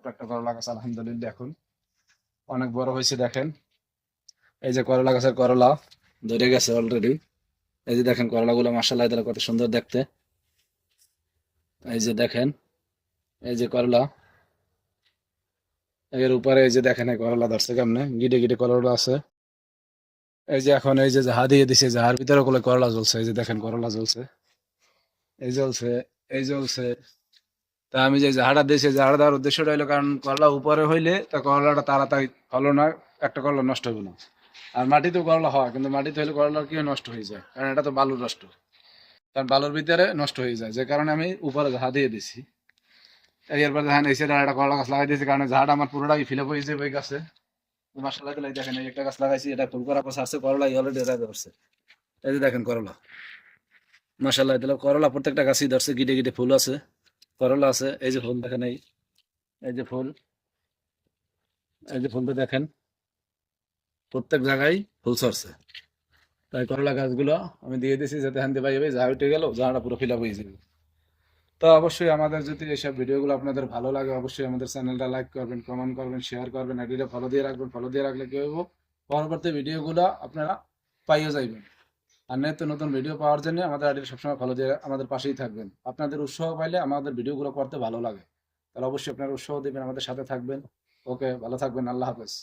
ছোট্ট একটা করলা গাছ আলহামদুলিল্লাহ এখন অনেক বড় হয়েছে। দেখেন এই যে করলা গাছের করলা ধরে গেছে অলরেডি। এই যে দেখেন করলাগুলো মাশাআল্লাহ তাআলা কত সুন্দর দেখতে। এই যে দেখেন এই যে করলা, এর উপরে এই যে দেখেন এই করলা ধরছে কেমনে, গিটে গিটে করলা আছে। এই যে এখন এই যে জাহা দিয়ে দিছে, জাহার ভিতরে গুলো করলা জ্বলছে। এই যে দেখেন করলা জ্বলছে, এই জ্বলছে, এই জ্বলছে। তা আমি যে জাহাটা দিয়েছি, জাহাটা দেওয়ার উদ্দেশ্যটা হলো কারণ করলা উপরে হইলে তা করলাটা তাড়াতাড়ি হলো না, একটা করলা নষ্ট হবে না। আর মাটিতেও করলা হয়, কিন্তু মাটিতে হলে করলা কি হয়, নষ্ট হয়ে যায়, কারণ এটা তো বালুর নষ্ট, কারণ বালুর ভিতরে নষ্ট হয়ে যায়, যে কারণে আমি উপরে জাহা দিয়ে দিছি। এরপর দেখেন এই সাইডে একটা করলা গাছ লাগাই দিয়েছি, কারণ জাহাটা আমার পুরোটাই ফিল আপ হয়েছে ওই গাছে। মাসাল্লাহ তাআলা দেখেন এই একটা গাছ লাগাইছি, এটা ফুল করা পাশে আছে, করলা অলরেডি এটা ধরছে। এই যে দেখেন করলা, মাসাল্লাহ তাআলা করলা প্রত্যেকটা গাছই ধরছে, গিটে গিটে ফুল আছে, করলা আছে। এই যে ফুল দেখেন, এই যে ফুল, এই যে ফুলটা দেখেন প্রত্যেক জায়গায় ফুল ছড়ছে। তাই করলা গাছগুলো আমি দিয়ে দিয়েছি যাতে হানতে পাই যাবে, যা উঠে গেল জায়গাটা পুরো ফিল আপ হয়ে যাবে। তো অবশ্যই আমাদের যদি এইসব ভিডিওগুলো আপনাদের ভালো লাগে, অবশ্যই আমাদের চ্যানেলটা লাইক করবেন, কমেন্ট করবেন, শেয়ার করবেন, আইডিটা ফলো দিয়ে রাখবেন। ফলো দিয়ে রাখলে কি হইব, পরবর্তী ভিডিওগুলো আপনারা পাইয়ে যাইবেন। আর নিত্য নতুন ভিডিও পাওয়ার জন্য আমাদের আইডিটা সবসময় ফলো দিয়ে আমাদের পাশেই থাকবেন। আপনাদের উৎসাহ পাইলে আমাদের ভিডিওগুলো করতে ভালো লাগে, তাহলে অবশ্যই আপনারা উৎসাহ দিবেন, আমাদের সাথে থাকবেন। ওকে, ভালো থাকবেন, আল্লাহ হাফেজ।